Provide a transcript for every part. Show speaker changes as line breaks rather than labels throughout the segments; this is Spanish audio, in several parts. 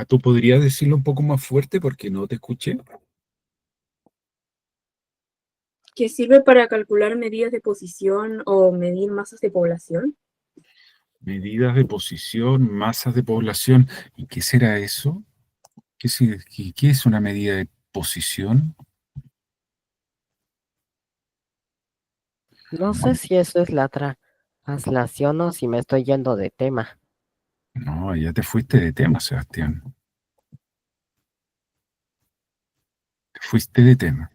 ¿Tú podrías decirlo un poco más fuerte porque no te escuché?
Que sirve para calcular medidas de posición o medir masas de población.
Medidas de posición, masas de población. ¿Y qué será eso? ¿Qué es una medida de posición?
No sé si eso es la traslación o si me estoy yendo de tema.
No, ya te fuiste de tema, Sebastián. Te fuiste de tema.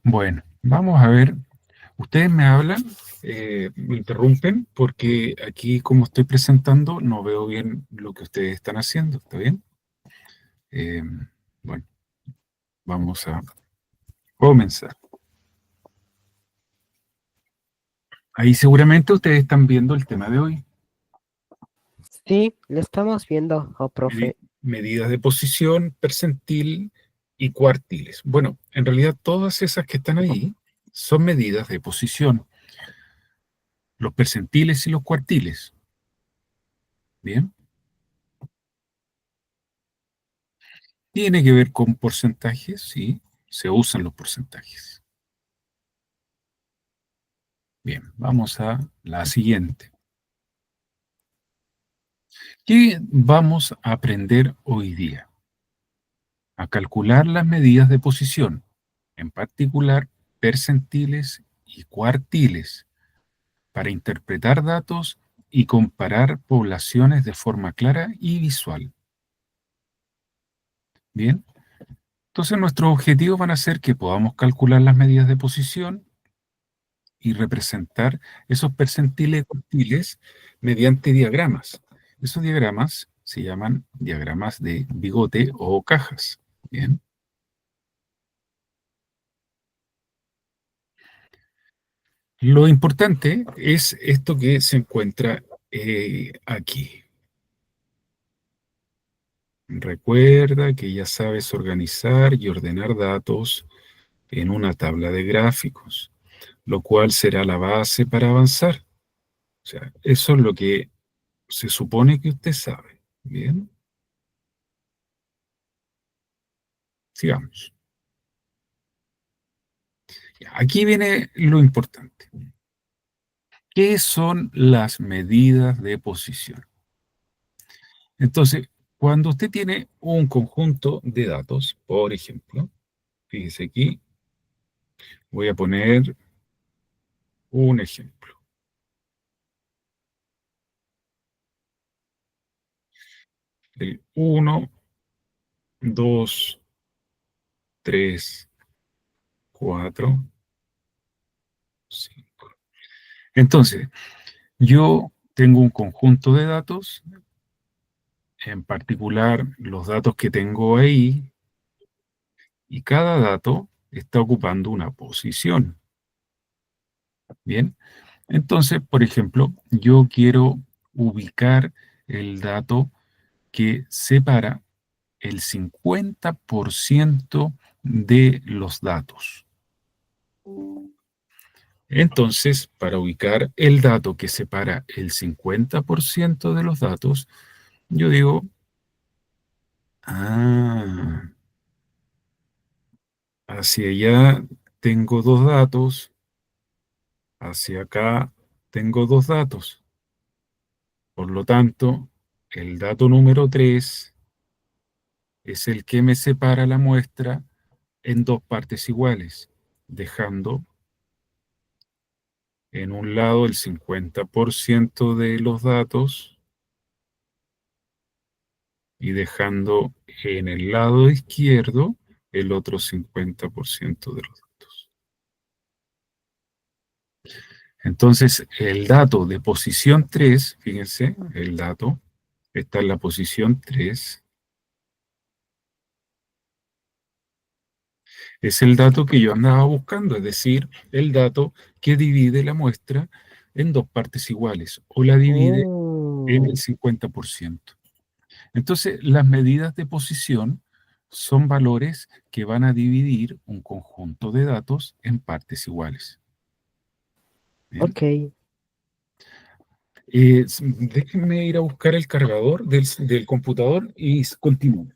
Bueno, vamos a ver. Ustedes me hablan, me interrumpen, porque aquí, como estoy presentando, no veo bien lo que ustedes están haciendo. ¿Está bien? Eh, bueno, vamos a comenzar. Ahí seguramente ustedes están viendo el tema de hoy.
Sí, lo estamos viendo, oh profe.
Medidas de posición, percentil y cuartiles. Bueno, en realidad todas esas que están ahí son medidas de posición, los percentiles y los cuartiles. Bien, tiene que ver con porcentajes, sí, se usan los porcentajes. Bien, vamos a la siguiente. ¿Qué vamos a aprender hoy día? A calcular las medidas de posición, en particular percentiles y cuartiles, para interpretar datos y comparar poblaciones de forma clara y visual. Bien, entonces nuestros objetivos van a ser que podamos calcular las medidas de posición y representar esos percentiles y cuartiles mediante diagramas. Esos diagramas se llaman diagramas de bigote o cajas. Bien. Lo importante es esto que se encuentra aquí. Recuerda que ya sabes organizar y ordenar datos en una tabla de gráficos, lo cual será la base para avanzar. O sea, eso es lo que se supone que usted sabe. Bien, sigamos. Aquí viene lo importante. ¿Qué son las medidas de posición? Entonces, cuando usted tiene un conjunto de datos, por ejemplo, fíjese aquí, voy a poner un ejemplo. El 1, 2, 3, 4, 5. Entonces, yo tengo un conjunto de datos, en particular los datos que tengo ahí, y cada dato está ocupando una posición. Bien, entonces, por ejemplo, yo quiero ubicar el dato que separa el 50% de los datos. Entonces, para ubicar el dato que separa el 50% de los datos, yo digo, ah, hacia allá tengo dos datos, hacia acá tengo dos datos. Por lo tanto, el dato número 3 es el que me separa la muestra en dos partes iguales, dejando en un lado el 50% de los datos y dejando en el lado izquierdo el otro 50% de los datos. Entonces, el dato de posición 3, fíjense, el dato está en la posición 3, es el dato que yo andaba buscando, es decir, el dato que divide la muestra en dos partes iguales o la divide en el
Oh,
50%. Entonces, las medidas de posición son valores que van a dividir un conjunto de datos en partes iguales. ¿Bien?
ok.
Déjenme ir a buscar el cargador del computador y continuamos.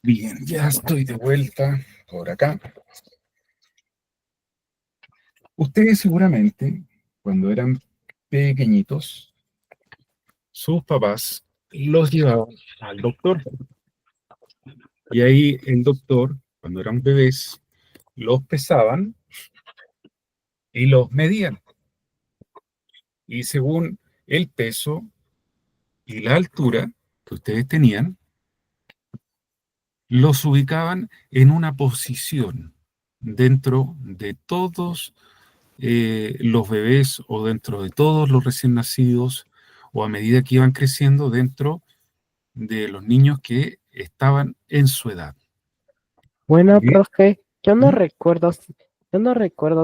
Bien, ya estoy de vuelta por acá. Ustedes seguramente, cuando eran pequeñitos, sus papás los llevaban al doctor. Y ahí el doctor, cuando eran bebés, los pesaban y los medían. Y según el peso y la altura que ustedes tenían, los ubicaban en una posición dentro de todos los bebés o dentro de todos los recién nacidos o a medida que iban creciendo dentro de los niños que estaban en su edad.
Bueno,
Bien,
profe,
¿mm?
yo no recuerdo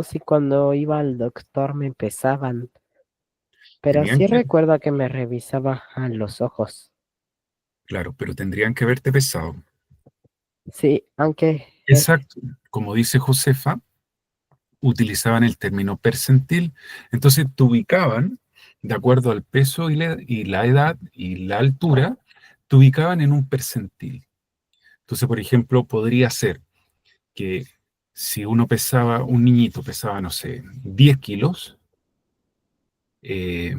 si cuando iba al doctor me pesaban, pero
Tenían
sí
que,
recuerdo que me revisaba a los ojos.
claro, pero tendrían que haberte pesado.
Sí, aunque
Exacto, como dice Josefa, utilizaban el término percentil, entonces te ubicaban, de acuerdo al peso y la edad y la altura, te ubicaban en un percentil. Entonces, por ejemplo, podría ser que si un niñito pesaba, no sé, 10 kilos, eh,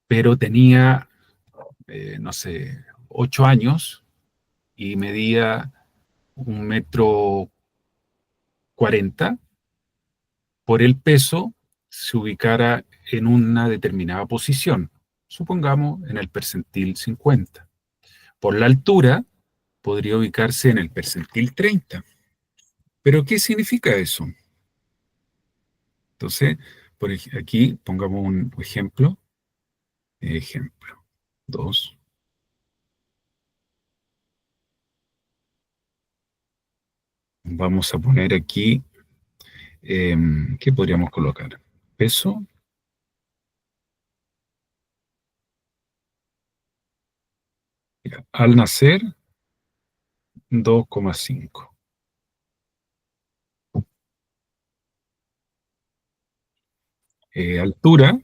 pero tenía, no sé, 8 años y medía 1,40 m, por el peso se ubicara en una determinada posición, supongamos en el percentil 50. Por la altura podría ubicarse en el percentil 30. ¿Pero qué significa eso? Entonces, aquí pongamos un ejemplo. Ejemplo 2. Vamos a poner aquí, ¿qué podríamos colocar? Peso, mira, al nacer 2,5. Altura,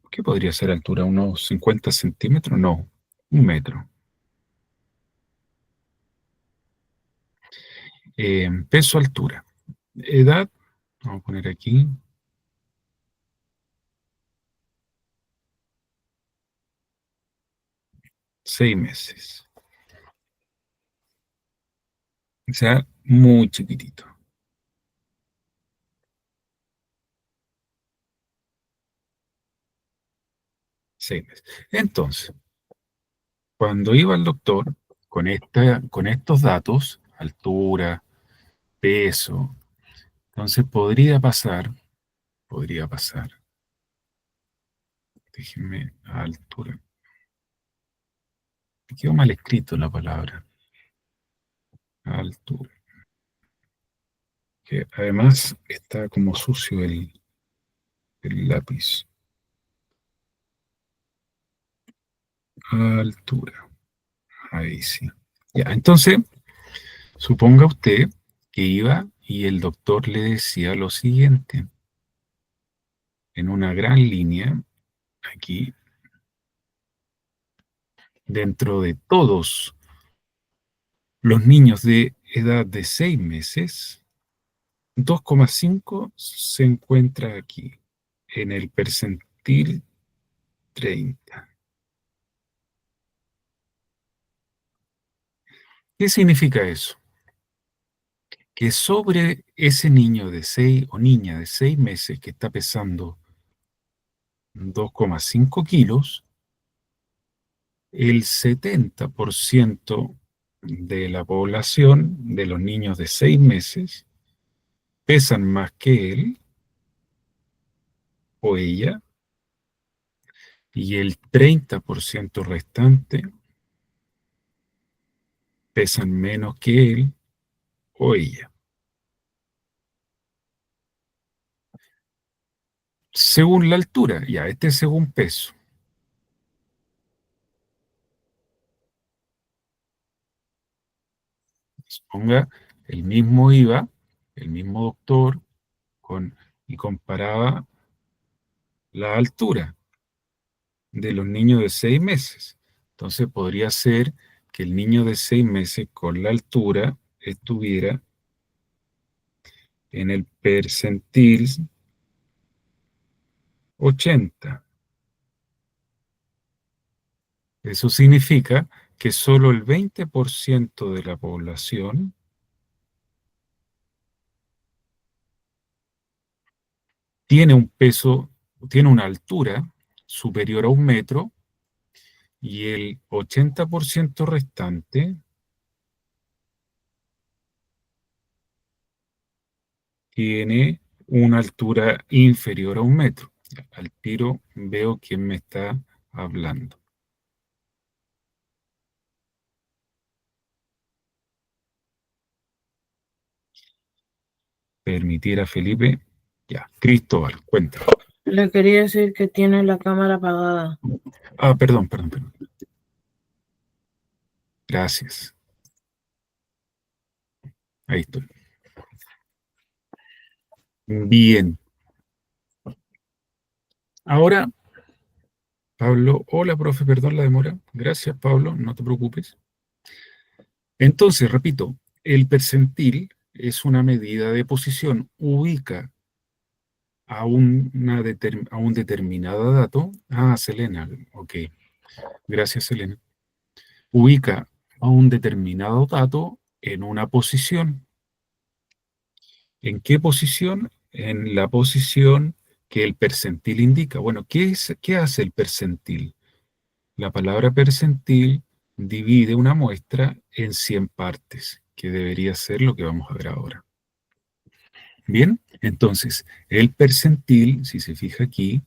¿qué podría ser altura? ¿Unos 50 centímetros? No, 1 metro. Peso, altura. Edad, vamos a poner aquí 6 meses. O sea, muy chiquitito. 6 meses. Entonces, cuando iba al doctor con estos datos, altura, peso, entonces podría pasar, déjenme, altura. Me quedó mal escrito la palabra, altura. Que además está como sucio el lápiz. Altura. Ahí sí. Ya, entonces, suponga usted que iba y el doctor le decía lo siguiente, en una gran línea, aquí, dentro de todos los niños de edad de 6 meses, 2,5 se encuentra aquí, en el percentil 30. ¿Qué significa eso? Que sobre ese niño de 6 o niña de 6 meses que está pesando 2,5 kilos, el 70% de la población de los niños de 6 meses pesan más que él o ella, y el 30% restante pesan menos que él o ella. Según la altura, ya, este es según peso. Suponga, el mismo iba, el mismo doctor, y comparaba la altura de los niños de 6 meses. Entonces podría ser que el niño de 6 meses con la altura estuviera en el percentil 80. Eso significa que solo el 20% de la población tiene un peso, tiene una altura superior a 1 metro, y el 80% restante tiene una altura inferior a 1 metro. Al tiro veo quién me está hablando. Permitir a Felipe. Ya, Cristóbal, cuéntame.
Le quería decir que tiene la cámara apagada.
Ah, perdón. Gracias. Ahí estoy. Bien. Ahora, Pablo, hola, profe, perdón la demora. Gracias, Pablo, no te preocupes. Entonces, repito, el percentil es una medida de posición, ubica a un determinado dato. Ah, Selena, ok. Gracias, Selena. Ubica a un determinado dato en una posición. ¿En qué posición? En la posición que el percentil indica. Bueno, ¿qué hace el percentil? La palabra percentil divide una muestra en 100 partes, que debería ser lo que vamos a ver ahora. Bien, entonces, el percentil, si se fija aquí,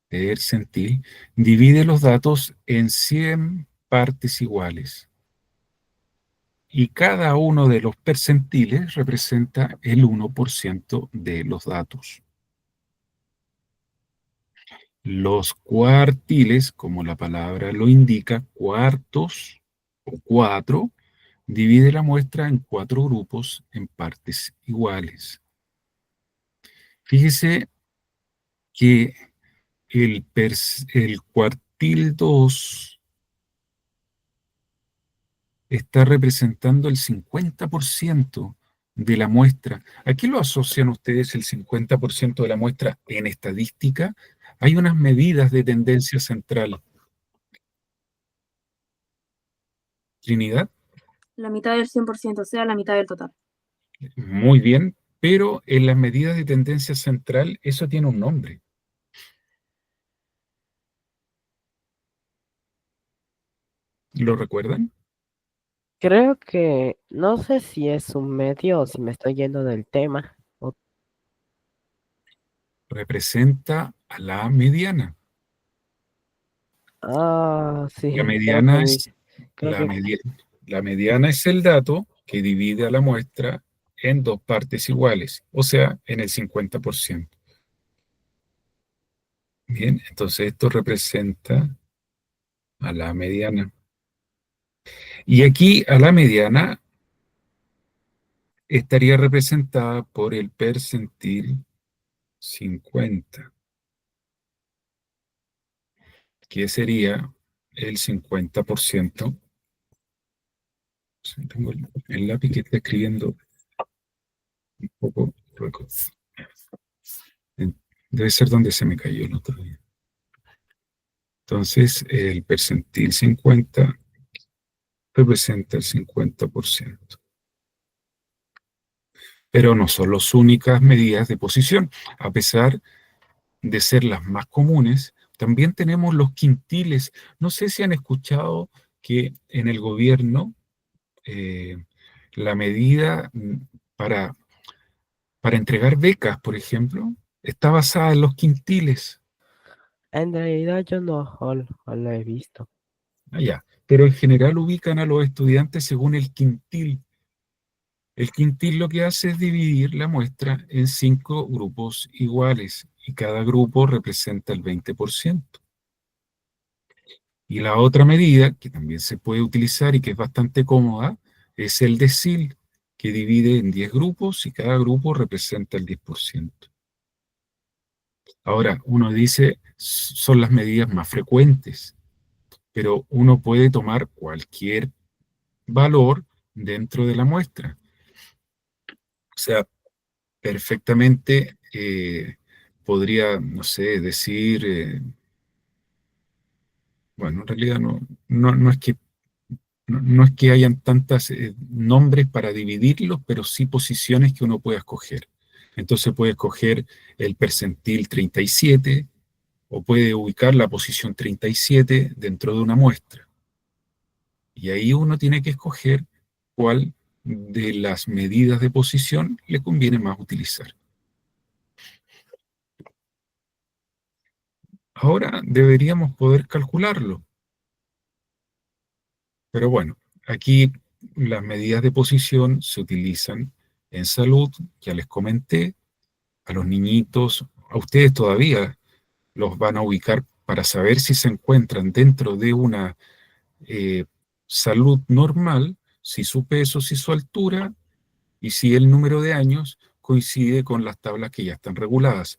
percentil, divide los datos en 100 partes iguales. Y cada uno de los percentiles representa el 1% de los datos. Los cuartiles, como la palabra lo indica, cuartos o 4, divide la muestra en 4 grupos en partes iguales. Fíjese que el cuartil 2 está representando el 50% de la muestra. ¿A qué lo asocian ustedes el 50% de la muestra en estadística? Hay unas medidas de tendencia central. Trinidad,
La mitad del 100%, o sea, la mitad del total.
muy bien, pero en las medidas de tendencia central eso tiene un nombre. ¿Lo recuerdan?
Creo que no sé si es un medio o si me estoy yendo del tema.
Representa a la mediana.
Sí,
La
creo que
mediana
vi.
es,
Creo
la
que
media- la mediana es el dato que divide a la muestra en 2 partes iguales, o sea, en el 50%. Bien, entonces esto representa a la mediana. Y aquí a la mediana estaría representada por el percentil 50, que sería el 50%. Sí, tengo el lápiz que está escribiendo un poco chueco. Debe ser donde se me cayó el otro día. Entonces, el percentil 50 representa el 50%. Pero no son las únicas medidas de posición. A pesar de ser las más comunes, También tenemos los quintiles. No sé si han escuchado que en el gobierno la medida para entregar becas, por ejemplo, está basada en los quintiles.
En realidad yo no lo he visto.
Allá. Pero en general ubican a los estudiantes según el quintil. El quintil lo que hace es dividir la muestra en 5 grupos iguales y cada grupo representa el 20%. Y la otra medida, que también se puede utilizar y que es bastante cómoda, es el decil, que divide en 10 grupos y cada grupo representa el 10%. Ahora, uno dice, son las medidas más frecuentes, pero uno puede tomar cualquier valor dentro de la muestra. O sea, perfectamente podría, no sé, decir, bueno, en realidad no es que, no es que hayan tantos nombres para dividirlos, pero sí posiciones que uno puede escoger. Entonces puede escoger el percentil 37 o puede ubicar la posición 37 dentro de una muestra. Y ahí uno tiene que escoger cuál de las medidas de posición le conviene más utilizar. Ahora deberíamos poder calcularlo. Pero bueno, aquí las medidas de posición se utilizan en salud, ya les comenté, a los niñitos, a ustedes todavía los van a ubicar para saber si se encuentran dentro de una salud normal, si su peso, si su altura y si el número de años coincide con las tablas que ya están reguladas.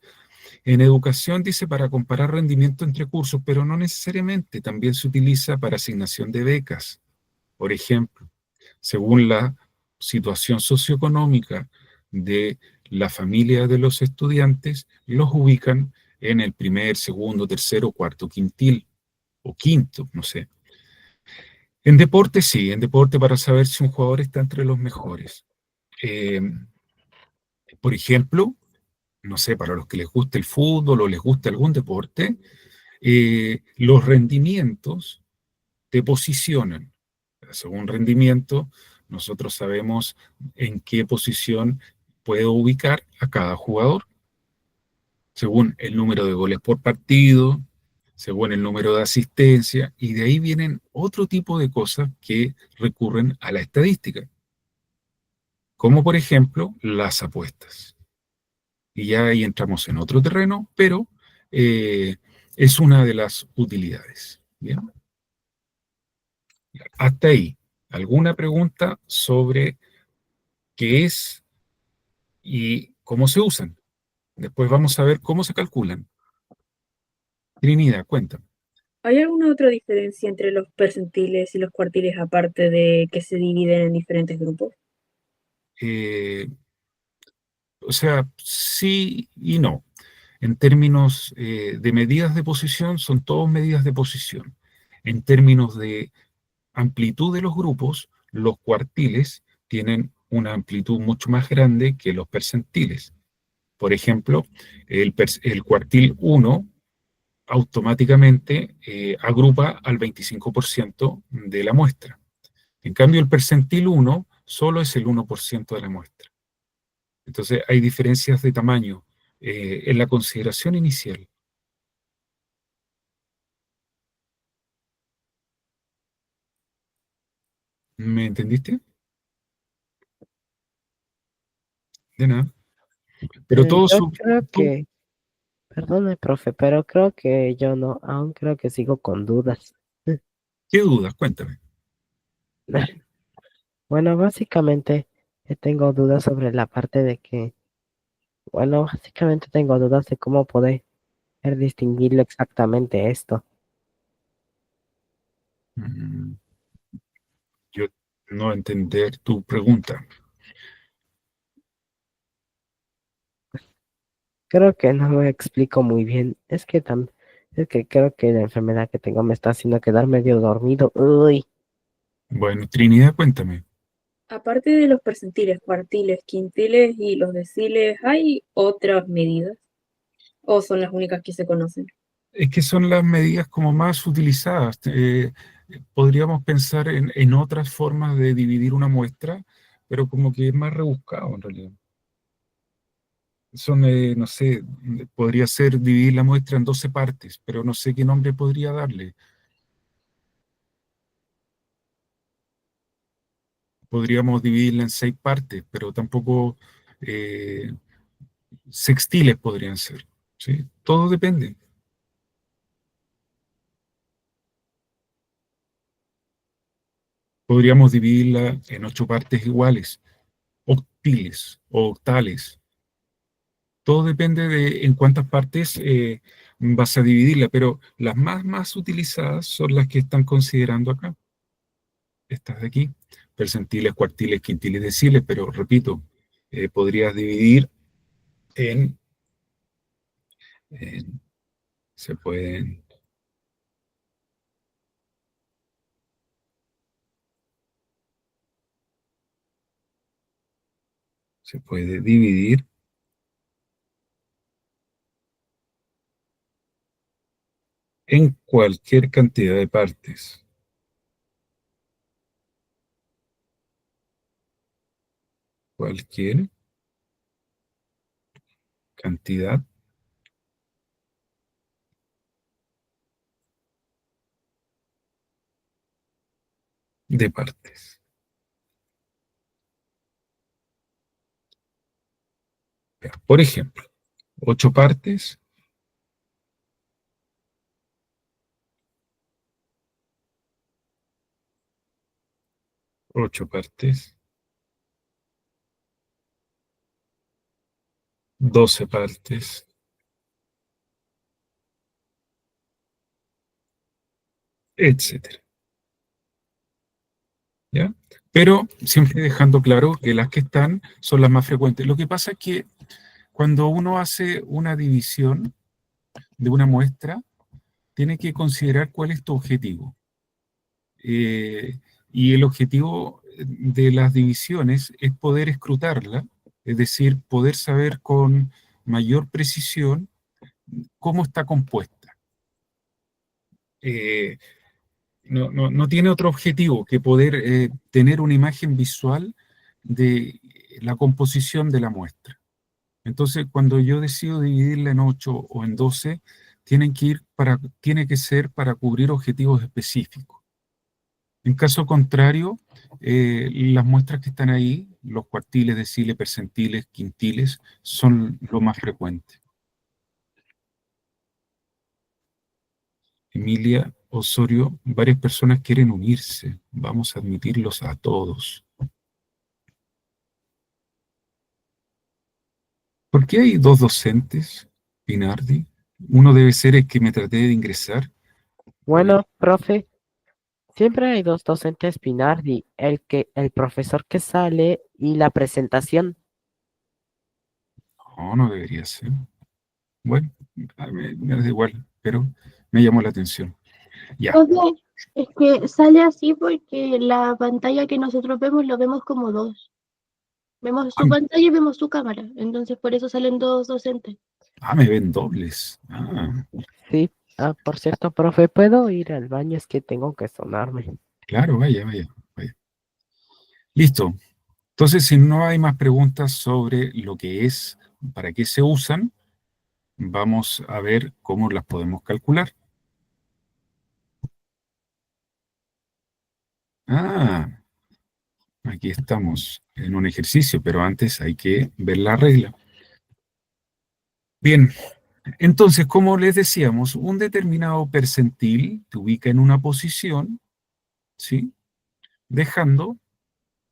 En educación dice para comparar rendimiento entre cursos, pero no necesariamente, también se utiliza para asignación de becas. Por ejemplo, según la situación socioeconómica de la familia de los estudiantes, los ubican en el primer, segundo, tercero, cuarto, quintil o quinto, no sé. En deporte sí, en deporte para saber si un jugador está entre los mejores. Eh, por ejemplo, no sé, para los que les gusta el fútbol o les gusta algún deporte, los rendimientos te posicionan. Según rendimiento, nosotros sabemos en qué posición puedo ubicar a cada jugador, según el número de goles por partido, según el número de asistencia, y de ahí vienen otro tipo de cosas que recurren a la estadística, como por ejemplo las apuestas. Y ya ahí entramos en otro terreno, pero es una de las utilidades. ¿Bien? Hasta ahí. ¿Alguna pregunta sobre qué es y cómo se usan? Después vamos a ver cómo se calculan. Trinidad, cuéntame.
¿Hay alguna otra diferencia entre los percentiles y los cuartiles aparte de que se dividen en diferentes grupos?
O sea, sí y no. En términos de medidas de posición, son todas medidas de posición. En términos de amplitud de los grupos, los cuartiles tienen una amplitud mucho más grande que los percentiles. Por ejemplo, el cuartil 1 automáticamente agrupa al 25% de la muestra. En cambio, el percentil 1 solo es el 1% de la muestra. Entonces, hay diferencias de tamaño en la consideración inicial. ¿Me entendiste? De nada. Pero todo
Yo creo
tú,
que, perdone, profe, pero creo que yo no, aún creo que sigo con dudas.
¿qué dudas? Cuéntame.
Bueno, básicamente tengo dudas sobre la parte de que, bueno, básicamente tengo dudas de cómo poder distinguirlo exactamente esto.
Mm, Yo no entender tu pregunta.
Creo que no me explico muy bien. Es que creo que la enfermedad que tengo me está haciendo quedar medio dormido. Uy,
Bueno, Trinidad, cuéntame.
Aparte de los percentiles, cuartiles, quintiles y los deciles, ¿hay otras medidas? ¿O son las únicas que se conocen?
Es que son las medidas como más utilizadas. Podríamos pensar en otras formas de dividir una muestra, pero como que es más rebuscado en realidad. Son, no sé, podría ser dividir la muestra en 12 partes, pero no sé qué nombre podría darle. Podríamos dividirla en 6 partes, pero tampoco eh, sextiles podrían ser, ¿sí? Todo depende. Podríamos dividirla en 8 partes iguales, octiles o octales. Todo depende de en cuántas partes vas a dividirla, pero las más utilizadas son las que están considerando acá. Estas de aquí, percentiles, cuartiles, quintiles, deciles, pero repito, podrías dividir en, en- se pueden, se puede dividir en cualquier cantidad de partes. Cualquier cantidad de partes. Por ejemplo, 8 partes, 8 partes, 12 partes, etcétera. ¿Ya? Pero siempre dejando claro que las que están son las más frecuentes. Lo que pasa es que cuando uno hace una división de una muestra, tiene que considerar cuál es tu objetivo. Y el objetivo de las divisiones es poder escrutarla, es decir, poder saber con mayor precisión cómo está compuesta. Eh, no tiene otro objetivo que poder tener una imagen visual de la composición de la muestra. Entonces, cuando yo decido dividirla en 8 o en 12, tiene que ser para cubrir objetivos específicos. En caso contrario, las muestras que están ahí, los cuartiles, deciles, percentiles, quintiles, son lo más frecuente. Emilia Osorio, varias personas quieren unirse. Vamos a admitirlos a todos. ¿Por qué hay dos docentes, Pinardi? Uno debe ser el que me traté de ingresar.
Bueno, profe, siempre hay dos docentes Pinardi, el profesor que sale y la presentación.
No, no debería ser. Bueno, me da igual, pero me llamó la atención. Ya.
Profe, es que sale así porque la pantalla que nosotros vemos lo vemos como dos. Vemos su pantalla y vemos su cámara. Entonces por eso salen dos docentes.
Me ven dobles.
Sí, por cierto, profe, ¿puedo ir al baño? Es que tengo que sonarme.
Claro, vaya. Listo. Entonces, si no hay más preguntas sobre lo que es, para qué se usan, vamos a ver cómo las podemos calcular. Aquí estamos en un ejercicio, pero antes hay que ver la regla. Bien, entonces, como les decíamos, un determinado percentil te ubica en una posición, ¿sí? Dejando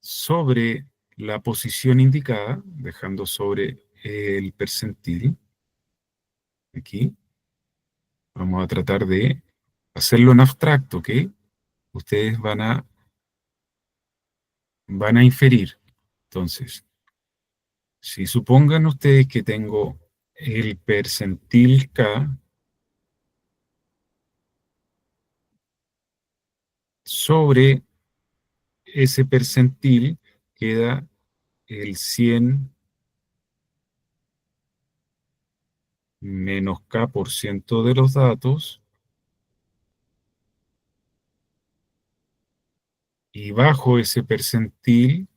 sobre la posición indicada, dejando sobre el percentil, aquí, vamos a tratar de hacerlo en abstracto, ¿ok? Ustedes van a inferir. Entonces, si supongan ustedes que tengo el percentil K sobre ese percentil, queda el 100 menos K% de los datos, y bajo ese percentil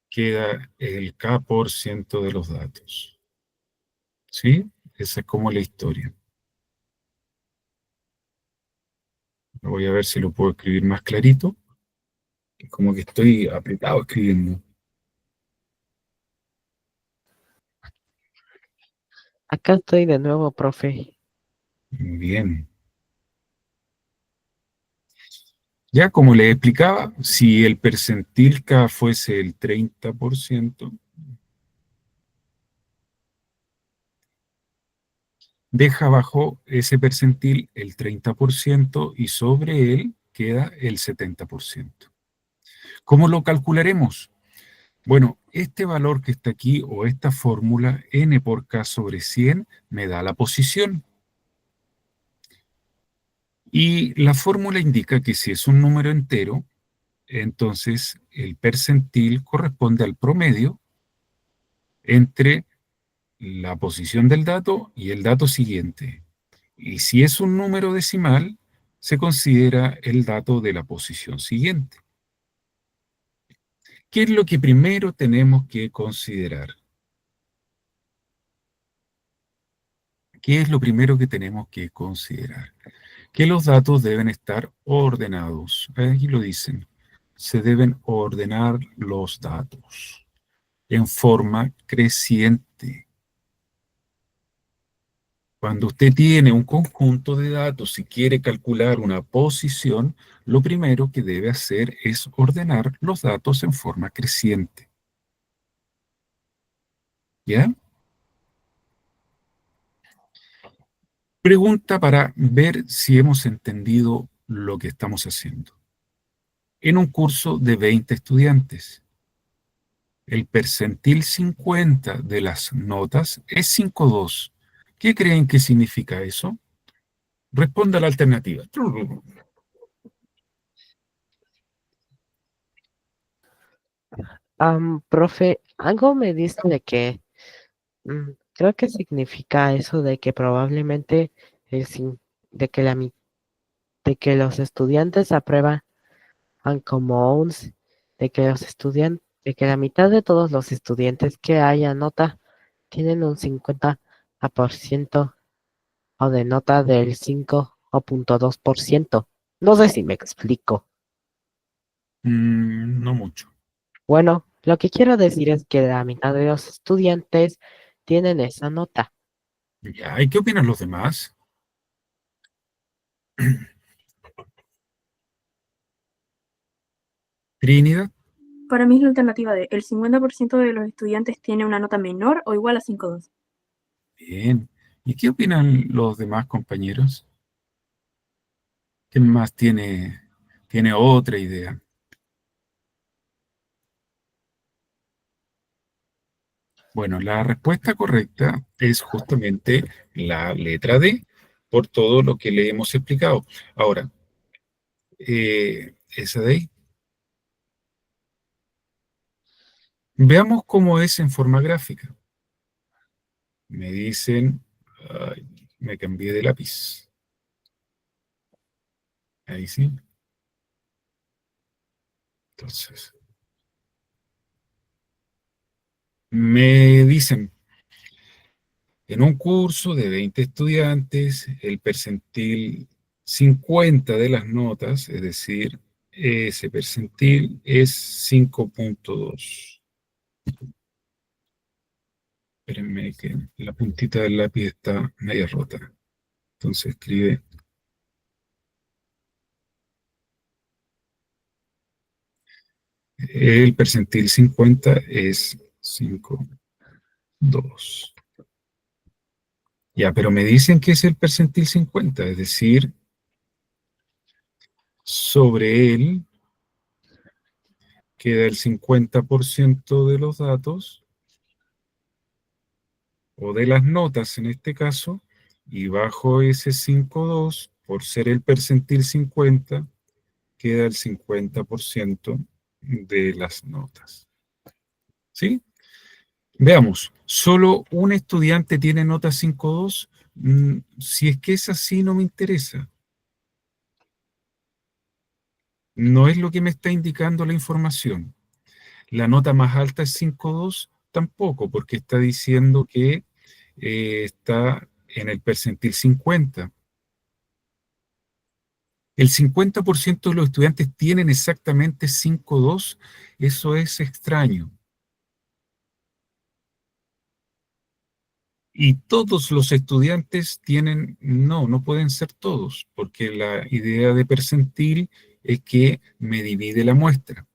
queda el K% de los datos. ¿Sí? Esa es como la historia. Voy a ver si lo puedo escribir más clarito. Como que estoy apretado escribiendo.
Acá estoy de nuevo, profe.
Bien. Ya como les explicaba, si el percentil K fuese el 30%, deja abajo ese percentil el 30% y sobre él queda el 70%. ¿Cómo lo calcularemos? Bueno, este valor que está aquí o esta fórmula, n por k sobre 100, me da la posición. Y la fórmula indica que si es un número entero, entonces el percentil corresponde al promedio entre la posición del dato y el dato siguiente. Y si es un número decimal, se considera el dato de la posición siguiente. ¿Qué es lo que primero tenemos que considerar? ¿Qué es lo primero que tenemos que considerar? Que los datos deben estar ordenados. Aquí lo dicen. Se deben ordenar los datos en forma creciente. Cuando usted tiene un conjunto de datos y quiere calcular una posición, lo primero que debe hacer es ordenar los datos en forma creciente. ¿Ya? Pregunta para ver si hemos entendido lo que estamos haciendo. En un curso de 20 estudiantes, el percentil 50 de las notas es 5,2. ¿Qué creen que significa eso? Responda a la alternativa.
Profe, algo me dice de que creo que significa eso de que probablemente el, cin- de que de que los estudiantes aprueban como de que de que la mitad de todos los estudiantes que hay nota tienen un 50% o de nota del 5,2%. No sé si me explico.
No mucho.
Bueno, lo que quiero decir es que la mitad de los estudiantes tienen esa nota.
Ya, ¿y qué opinan los demás? Trinidad.
Para mí es la alternativa de el 50% de los estudiantes tiene una nota menor o igual a 5,2.
Bien. ¿Y qué opinan los demás compañeros? ¿Quién más tiene otra idea? Bueno, la respuesta correcta es justamente la letra D, por todo lo que le hemos explicado. Ahora, esa de ahí. Veamos cómo es en forma gráfica. Me dicen, ay, me cambié de lápiz. Ahí sí. Entonces, me dicen, en un curso de 20 estudiantes, el percentil 50 de las notas, es decir, ese percentil es 5,2. Espérenme que la puntita del lápiz está media rota. Entonces escribe el percentil 50 es 5,2. Ya, pero me dicen que es el percentil 50, es decir, sobre él queda el 50% de los datos, o de las notas en este caso, y bajo ese 5,2, por ser el percentil 50, queda el 50% de las notas. ¿Sí? Veamos, ¿solo un estudiante tiene nota 5.2? Si es que es así, no me interesa. No es lo que me está indicando la información. La nota más alta es 5.2, tampoco, porque está diciendo que está en el percentil 50. El 50% de los estudiantes tienen exactamente 5.2, eso es extraño. Y todos los estudiantes tienen, no pueden ser todos, porque la idea de percentil es que me divide la muestra.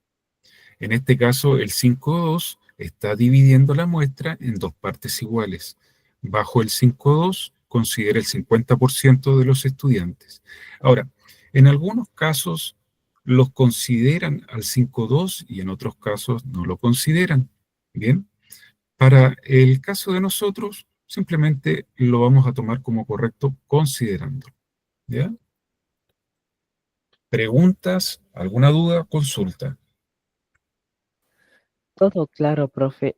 En este caso, el 5.2 está dividiendo la muestra en dos partes iguales. Bajo el 5.2 considera el 50% de los estudiantes. Ahora, en algunos casos los consideran al 5.2 y en otros casos no lo consideran. Bien, para el caso de nosotros, simplemente lo vamos a tomar como correcto considerándolo. ¿Ya? ¿Preguntas? ¿Alguna duda? Consulta.
Todo claro, profe.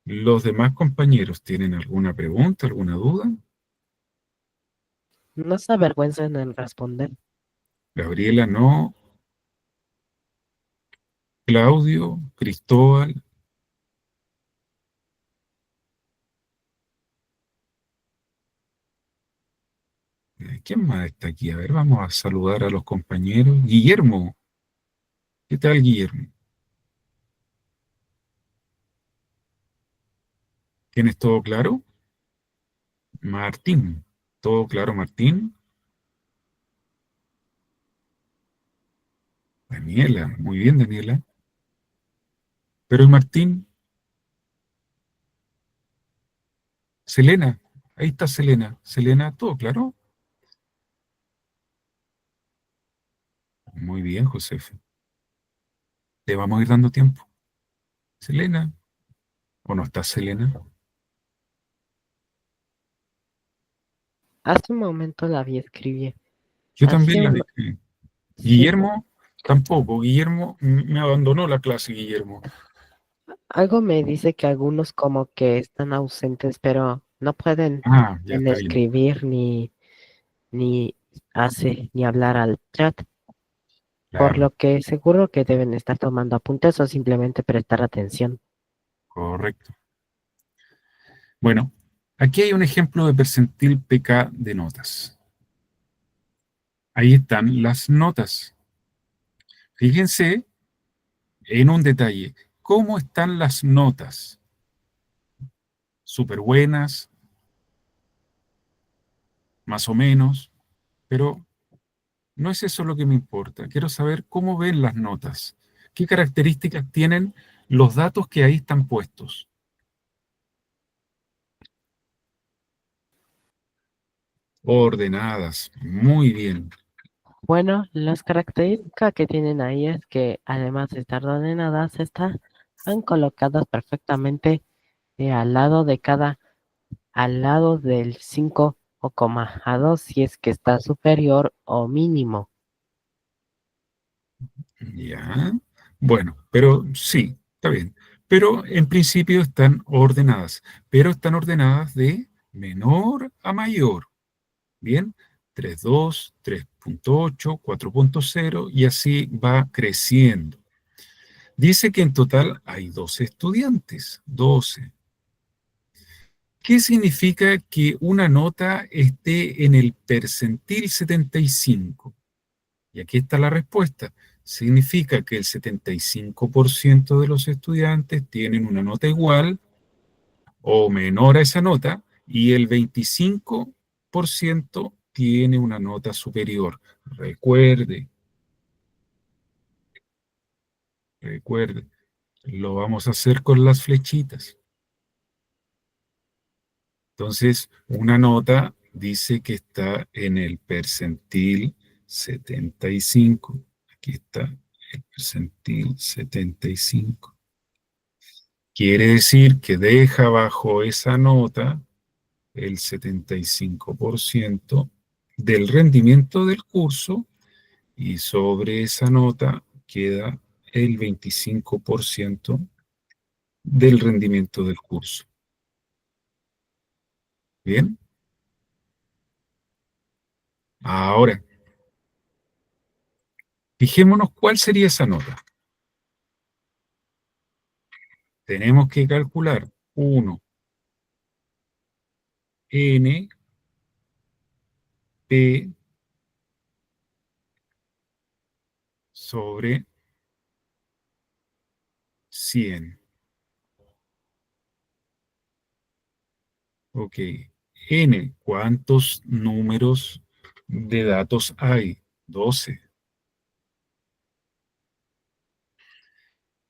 ¿Los demás compañeros tienen alguna pregunta, alguna duda?
No se avergüencen en responder.
Gabriela, no. Claudio, Cristóbal. ¿Quién más está aquí? A ver, vamos a saludar a los compañeros. Guillermo. ¿Qué tal, Guillermo? ¿Tienes todo claro? Martín. ¿Todo claro, Martín? Daniela. Muy bien, Daniela. Pero ¿y Martín? Selena. Ahí está Selena. Selena, ¿todo claro? Muy bien, Josefa. Le vamos a ir dando tiempo. Selena. ¿O no está Selena?
Hace un momento la vi escribir.
Yo
Así
también la
un-
dije.
sí,
Guillermo, tampoco. Guillermo me abandonó la clase, Guillermo.
algo me dice que algunos como que están ausentes, pero no pueden
Ah, ya
ni
está bien.
escribir ni hablar al chat, por
Claro,
lo que seguro que deben estar tomando apuntes o simplemente prestar atención.
correcto. Bueno, aquí hay un ejemplo de percentil PK de notas. Ahí están las notas. Fíjense en un detalle. ¿Cómo están las notas? Súper buenas, más o menos, pero no es eso lo que me importa. Quiero saber cómo ven las notas. ¿Qué características tienen los datos que ahí están puestos? Ordenadas. Muy bien.
Bueno, las características que tienen ahí es que además de estar ordenadas, están colocadas perfectamente al lado del 5 o coma a 2 si es que está superior o mínimo.
Ya. Bueno, pero sí, está bien. Pero en principio están ordenadas, pero están ordenadas de menor a mayor. Bien, 3.2, 3.8, 4.0 y así va creciendo. Dice que en total hay 12 estudiantes, 12. ¿Qué significa que una nota esté en el percentil 75? Y aquí está la respuesta. Significa que el 75% de los estudiantes tienen una nota igual o menor a esa nota y el 25% tiene una nota superior. Recuerde, recuerde, lo vamos a hacer con las flechitas. Entonces, una nota dice que está en el percentil 75. Aquí está el percentil 75. Quiere decir que deja bajo esa nota el 75% del rendimiento del curso y sobre esa nota queda el 25% del rendimiento del curso. ¿Bien? Ahora, fijémonos cuál sería esa nota. Tenemos que calcular 1 N P sobre 100. Ok. N, ¿cuántos números de datos hay? 12.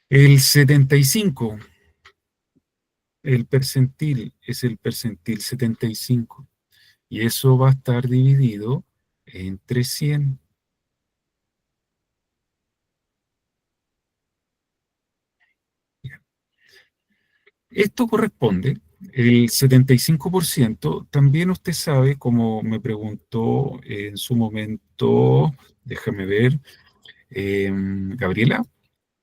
El 75, el percentil, es el percentil 75. Y eso va a estar dividido entre 100. Esto corresponde, el 75%, también usted sabe, como me preguntó en su momento, déjame ver, Gabriela,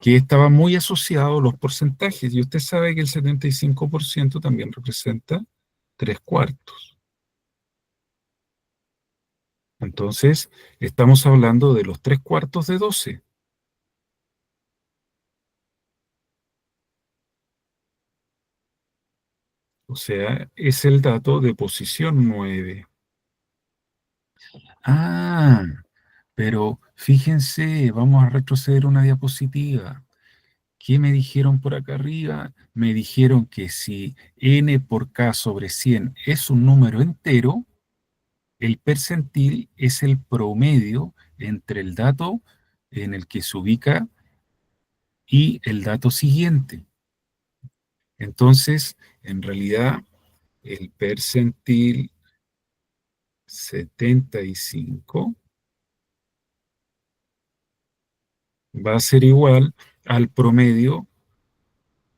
que estaba muy asociado a los porcentajes, y usted sabe que el 75% también representa 3/4. Entonces, estamos hablando de los 3/4 de 12. O sea, es el dato de posición 9. Ah, pero fíjense, vamos a retroceder una diapositiva. ¿Qué me dijeron por acá arriba? Me dijeron que si n por k sobre 100 es un número entero, el percentil es el promedio entre el dato en el que se ubica y el dato siguiente. Entonces, en realidad, el percentil 75 va a ser igual al promedio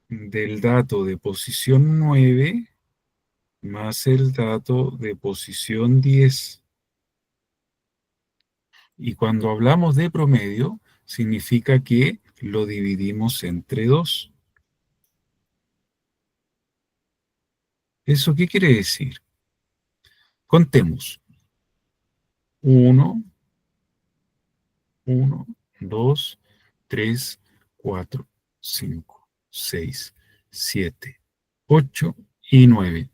del dato de posición 9 más el dato de posición 10. Y cuando hablamos de promedio, significa que lo dividimos entre 2. ¿Eso qué quiere decir? Contemos. 1, 1, 2, 3, 4, 5, 6, 7, 8 y 9.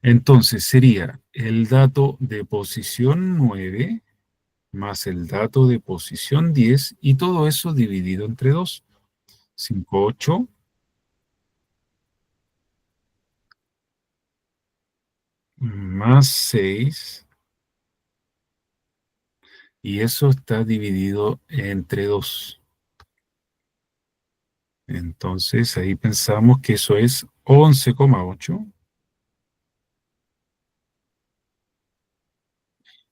Entonces sería el dato de posición 9 más el dato de posición 10 y todo eso dividido entre 2. 5, 8 más 6 y eso está dividido entre 2. Entonces ahí pensamos que eso es 11,8.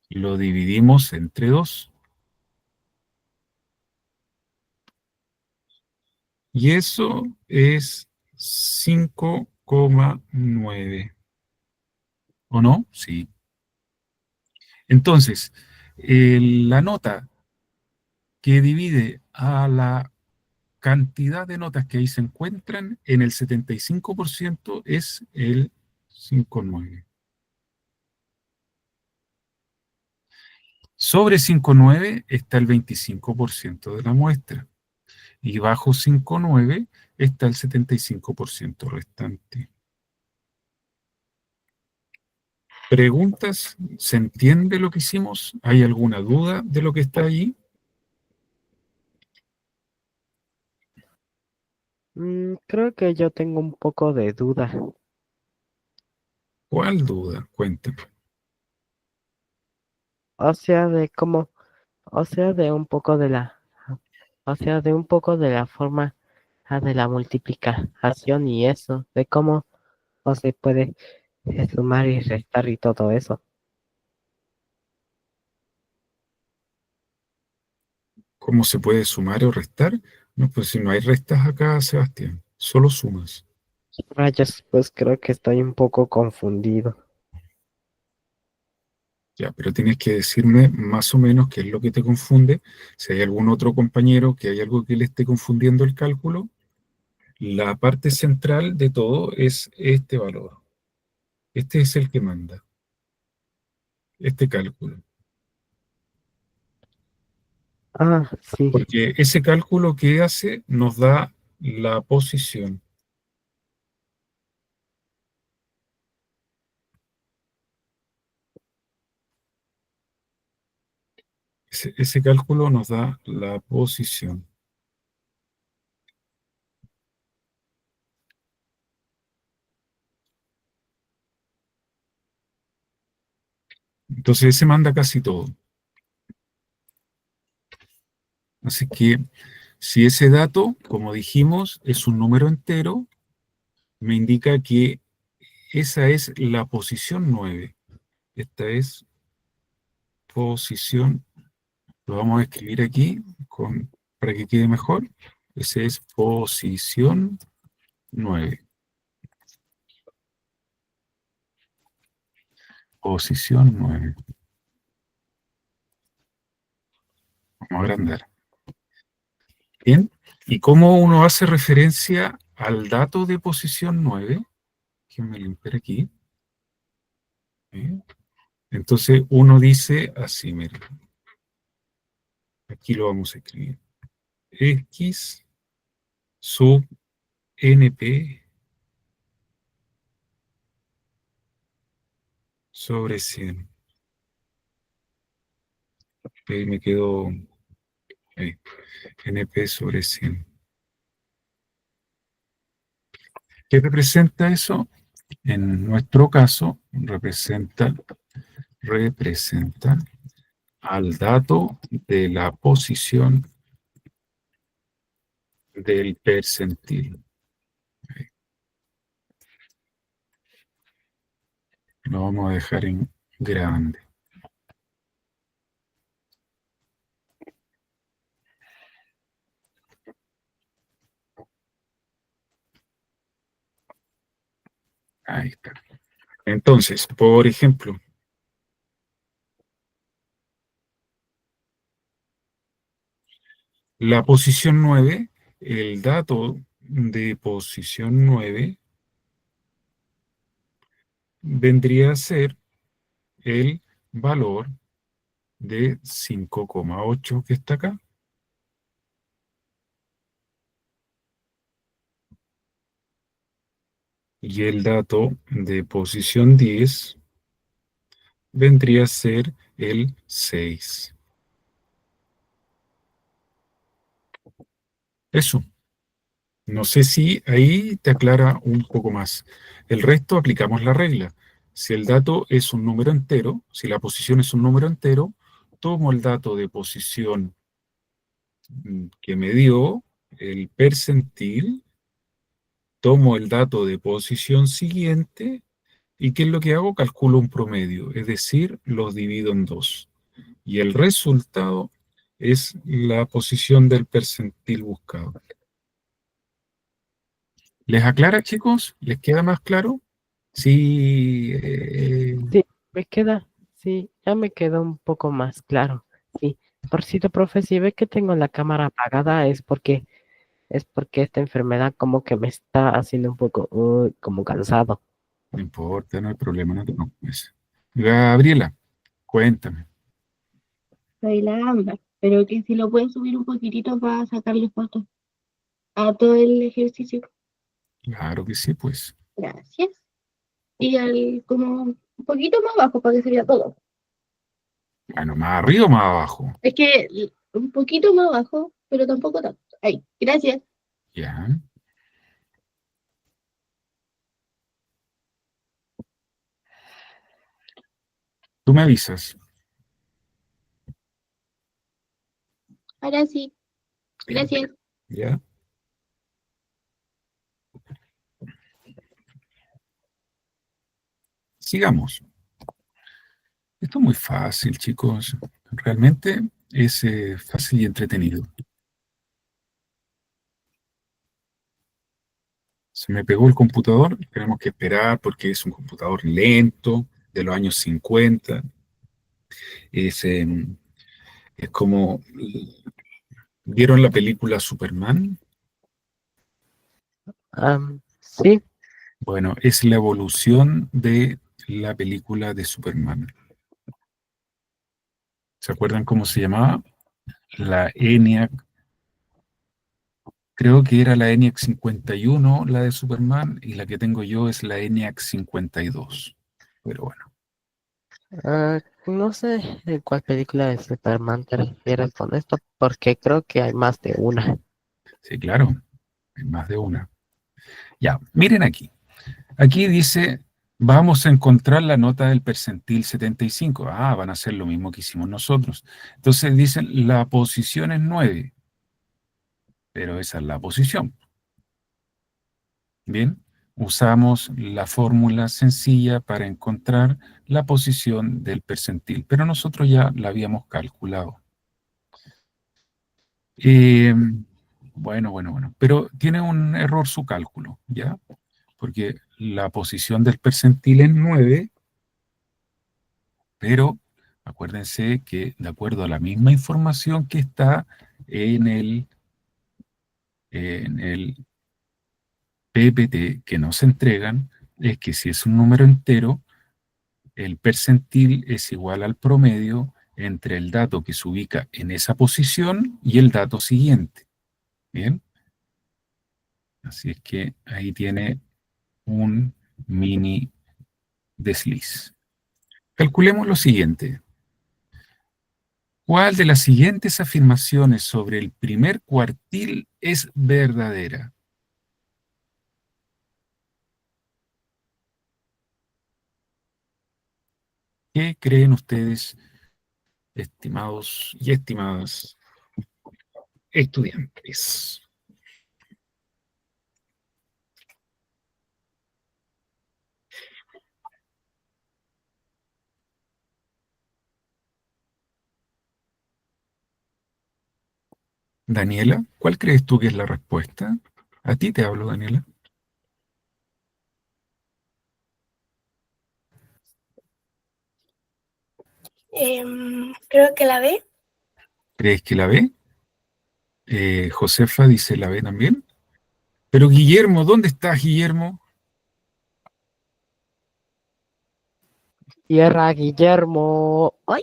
Lo dividimos entre 2. Y eso es 5,9. ¿O no? Sí. Entonces, la nota que divide a la cantidad de notas que ahí se encuentran en el 75% es el 5,9. Sobre 5,9 está el 25% de la muestra. Y bajo 5,9 está el 75% restante. ¿Preguntas? ¿Se entiende lo que hicimos? ¿Hay alguna duda de lo que está ahí?
Creo que yo tengo un poco de duda.
¿Cuál duda? Cuéntame.
O sea, de cómo, o sea, de un poco de la, o sea, de un poco de la forma de la multiplicación y eso, de cómo o se puede sumar y restar y todo eso.
¿Cómo se puede sumar o restar? No, pues si no hay restas acá, Sebastián, solo sumas.
Rayos, pues creo que estoy un poco confundido.
Ya, pero tienes que decirme más o menos qué es lo que te confunde. Si hay algún otro compañero que hay algo que le esté confundiendo el cálculo, la parte central de todo es este valor. Este es el que manda, este cálculo.
Ah, sí.
Porque ese cálculo que hace nos da la posición. Ese cálculo nos da la posición. Entonces ese manda casi todo. Así que si ese dato, como dijimos, es un número entero, me indica que esa es la posición 9. Esta es posición, lo vamos a escribir aquí para que quede mejor. Esa es posición 9. Posición 9. Vamos a agrandar. Bien. ¿Y cómo uno hace referencia al dato de posición 9? Déjenme limpiar aquí. ¿Eh? Entonces uno dice así, mira. Aquí lo vamos a escribir. X sub NP sobre 100. Ahí me quedó ahí, NP sobre 100. ¿Qué representa eso? En nuestro caso, representa al dato de la posición del percentil. Lo vamos a dejar en grande. Ahí está. Entonces, por ejemplo, la posición 9, el dato de posición 9 vendría a ser el valor de 5,8 que está acá. Y el dato de posición 10 vendría a ser el 6. Eso. No sé si ahí te aclara un poco más. El resto aplicamos la regla. Si el dato es un número entero, si la posición es un número entero, tomo el dato de posición que me dio, el percentil, tomo el dato de posición siguiente, y ¿qué es lo que hago? Calculo un promedio, es decir, los divido en 2. Y el resultado es la posición del percentil buscado. ¿Les aclara, chicos? ¿Les queda más claro? Sí.
Sí, sí, ya me quedó un poco más claro. Sí, por cierto, profe, si ve que tengo la cámara apagada es porque esta enfermedad como que me está haciendo un poco como cansado.
No importa, no hay problema, no te preocupes. Gabriela, cuéntame.
Soy la Ámbar, pero que si lo puedes subir un poquitito para sacarle fotos a todo el ejercicio.
Claro que sí, pues.
Gracias. Y como un poquito más abajo para que se vea todo.
Bueno, ¿más arriba o más abajo?
Es que un poquito más abajo, pero tampoco tanto. Ahí, gracias.
Ya. Tú me avisas.
Ahora sí,
Bien.
gracias.
Ya. Sigamos. Esto es muy fácil, chicos. Realmente es fácil y entretenido. Se me pegó el computador, tenemos que esperar porque es un computador lento, de los años 50. Es, es como, ¿vieron la película Superman?
Sí,
Bueno, es la evolución de la película de Superman. ¿Se acuerdan cómo se llamaba? La ENIAC, creo que era la ENIAC 51, la de Superman, y la que tengo yo es la ENIAC 52. Pero bueno,
no sé en cuál película de Superman te refieres con esto, porque creo que hay más de una.
sí, claro, hay más de una. Ya, miren aquí. Aquí dice, vamos a encontrar la nota del percentil 75. Ah, van a hacer lo mismo que hicimos nosotros. Entonces dicen, la posición es 9, pero esa es la posición. Bien, usamos la fórmula sencilla para encontrar la posición del percentil, pero nosotros ya la habíamos calculado. Eh, bueno, pero tiene un error su cálculo, ¿ya? Porque la posición del percentil es 9, pero acuérdense que de acuerdo a la misma información que está en el PPT que nos entregan, es que si es un número entero, el percentil es igual al promedio entre el dato que se ubica en esa posición y el dato siguiente. Bien, así es que ahí tiene un mini desliz. Calculemos lo siguiente. ¿Cuál de las siguientes afirmaciones sobre el primer cuartil es verdadera? ¿Qué creen ustedes, estimados y estimadas estudiantes? Daniela, ¿cuál crees tú que es la respuesta? A ti te hablo, Daniela.
Creo que la B.
¿Crees que la B? Josefa dice la B también. Pero Guillermo, ¿dónde estás, Guillermo?
Tierra, Guillermo. ¡Ay!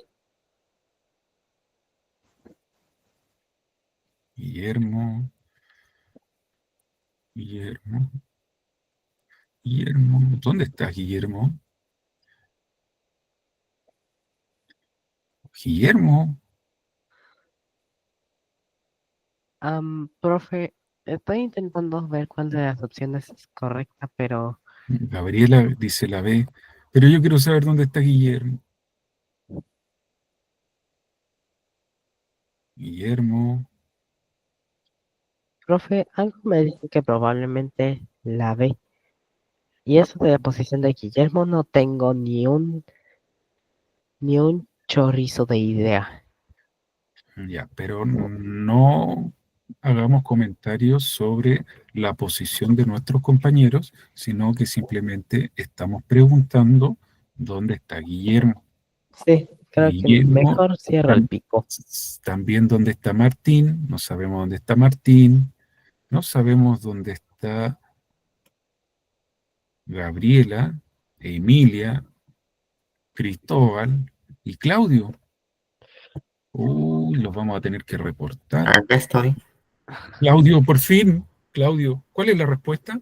Guillermo, Guillermo, Guillermo. ¿Dónde estás, Guillermo? Guillermo.
Profe, estoy intentando ver cuál de las opciones es correcta, pero
Gabriela dice la B. Pero yo quiero saber dónde está Guillermo. Guillermo.
profe, algo me dice que probablemente la B. Y eso de la posición de Guillermo no tengo ni un chorizo de idea.
Ya, pero no hagamos comentarios sobre la posición de nuestros compañeros, sino que simplemente estamos preguntando dónde está Guillermo.
Sí, creo que
Guillermo,
mejor cierro el
tam-
pico.
también dónde está Martín, no sabemos dónde está Martín, no sabemos dónde está Gabriela, Emilia, Cristóbal y Claudio. Uy, los vamos a tener que reportar.
Acá estoy.
Claudio, por fin. Claudio, ¿cuál es la respuesta?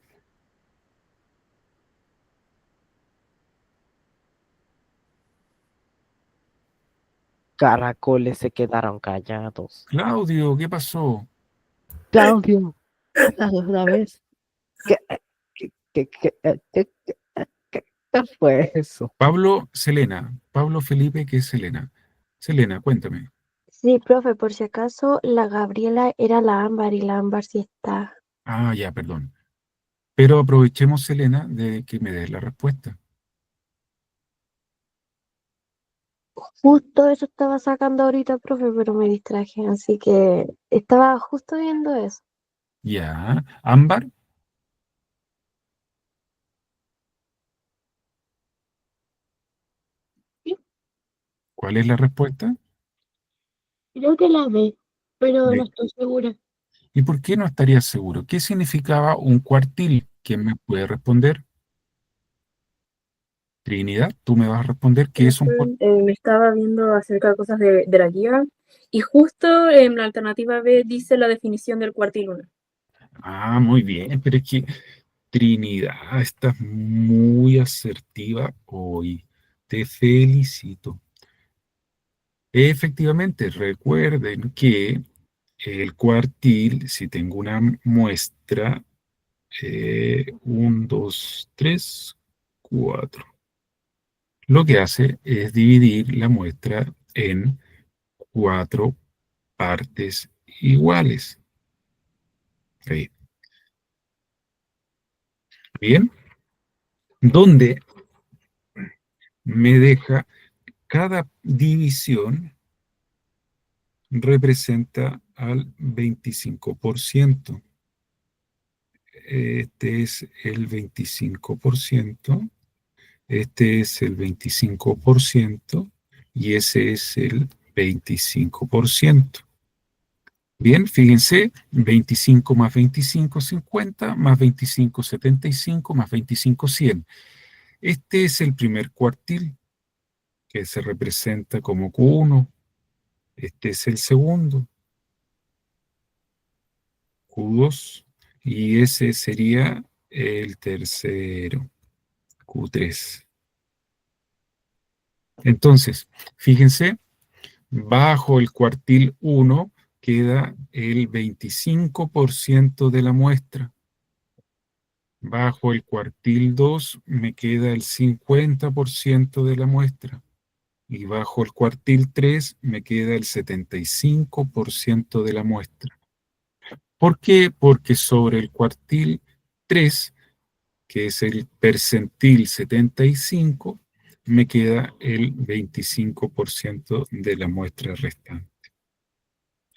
Caracoles se quedaron callados.
Claudio, ¿qué pasó?
Claudio, habla de una vez. ¿Qué, qué fue eso?
Pablo, Selena. Pablo Felipe, ¿qué es Selena? Selena, cuéntame.
Sí, profe, por si acaso la Gabriela era la Ámbar y la Ámbar sí está.
Ah, ya, perdón. Pero aprovechemos, Selena, de que me des la respuesta.
Justo eso estaba sacando ahorita, profe, pero me distraje, así que estaba justo viendo eso.
Ya. Ámbar, ¿Cuál es la respuesta?
Creo que la B, pero no
B.
estoy segura.
¿Y por qué no estarías seguro? ¿Qué significaba un cuartil? ¿Quién me puede responder? Trinidad, tú me vas a responder qué es un cuartil.
Me estaba viendo acerca de cosas de la guía y justo en la alternativa B dice la definición del cuartil 1.
Ah, muy bien, pero es que Trinidad, estás muy asertiva hoy. Te felicito. Efectivamente, recuerden que el cuartil, si tengo una muestra, 1, 2, 3, 4, lo que hace es dividir la muestra en 4 partes iguales. Ahí. Bien, donde me deja cada división representa al 25%. Este es el 25%, este es el 25% y ese es el 25%. Bien, fíjense, 25 más 25, 50, más 25, 75, más 25, 100. Este es el primer cuartil que se representa como Q1. Este es el segundo, Q2, y ese sería el tercero, Q3. Entonces, fíjense, bajo el cuartil 1 queda el 25% de la muestra. Bajo el cuartil 2 me queda el 50% de la muestra. Y bajo el cuartil 3 me queda el 75% de la muestra. ¿Por qué? Porque sobre el cuartil 3, que es el percentil 75, me queda el 25% de la muestra restante.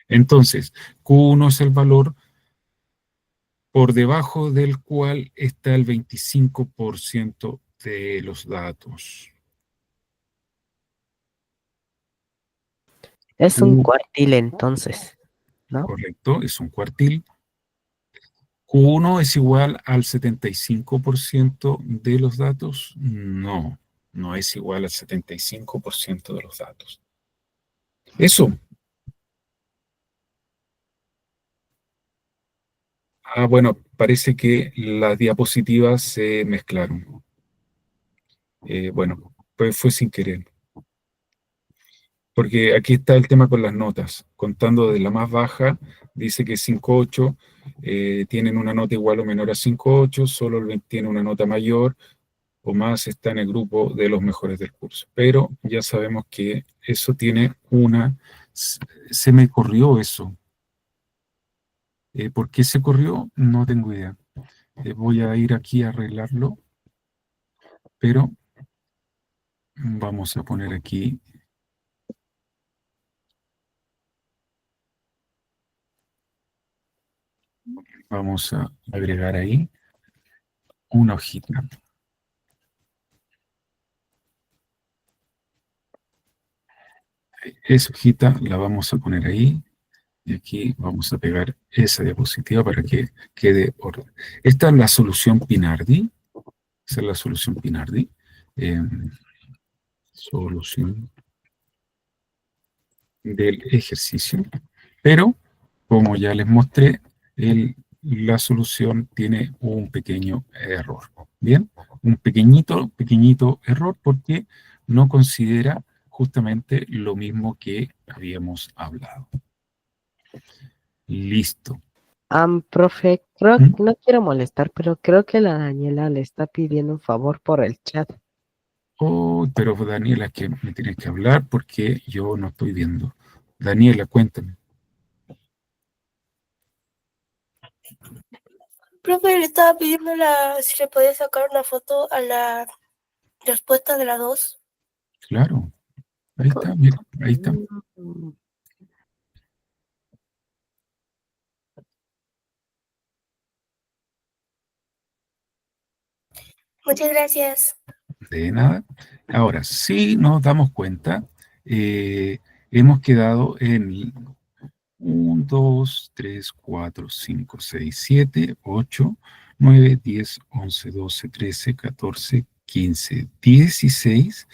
Entonces, Q1 es el valor por debajo del cual está el 25% de los datos.
Es un
Q,
cuartil entonces, ¿no?
correcto, es un cuartil. Q1 es igual al 75% de los datos. No, no es igual al 75% de los datos. Eso. Ah, bueno, parece que las diapositivas se mezclaron. Bueno, pues fue sin querer. Porque aquí está el tema con las notas. Contando de la más baja, dice que 5.8 tienen una nota igual o menor a 5.8, solo el 20 tiene una nota mayor o más, está en el grupo de los mejores del curso. Pero ya sabemos que eso tiene una... Se me corrió eso. ¿Por qué se corrió? No tengo idea. Voy a ir aquí a arreglarlo, pero vamos a poner aquí, vamos a agregar ahí una hojita. Esa hojita la vamos a poner ahí y aquí vamos a pegar esa diapositiva para que quede orden. Esta es la solución Pinardi. Esa es la solución Pinardi. Solución del ejercicio. Pero, como ya les mostré, la solución tiene un pequeño error. ¿Bien? Un pequeñito error porque no considera justamente lo mismo que habíamos hablado. Listo.
Profe, creo,
¿Mm?
no quiero molestar, pero creo que la Daniela le está pidiendo un favor por el chat.
Oh, pero Daniela, que me tienes que hablar porque yo no estoy viendo. Daniela, cuéntame.
Profe, le estaba pidiendo si le podía sacar una foto a la respuesta de las dos.
Claro, ahí está, mira, ahí está.
Mm,
Muchas gracias.
De nada. Ahora, si nos damos cuenta hemos quedado en 1, 2, 3, 4, 5, 6, 7, 8, 9, 10, 11, 12, 13, 14, 15, 16,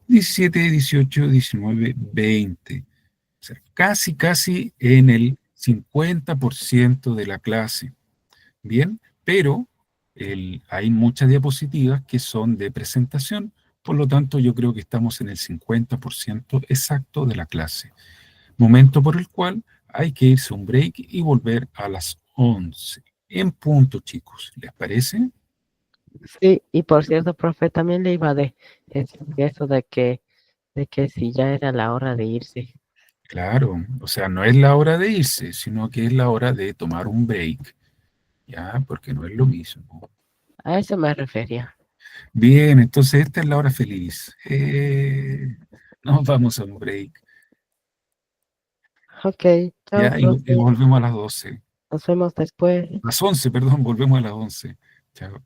17, 18, 19, 20. O sea, casi en el 50% de la clase. Bien, pero hay muchas diapositivas que son de presentación, por lo tanto yo creo que estamos en el 50% exacto de la clase. Momento por el cual hay que irse a un break y volver a las 11. En punto, chicos. ¿Les parece?
Sí, y por cierto, profe, también le iba a decir eso de que si ya era la hora de irse.
Claro, o sea, no es la hora de irse, sino que es la hora de tomar un break, ¿ya? Porque no es lo mismo.
A eso me refería.
Bien, entonces esta es la hora feliz. Nos vamos a un break,
Ok, chao,
¿ya? Y
profe.
volvemos a las 12.
Nos vemos después.
Las 11, perdón, volvemos a las 11. Chao,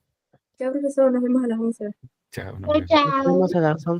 Ya, profesor, nos vemos a las 11.
chao, nos
Chao,
vemos.
Nos
chao.
vemos a las 11.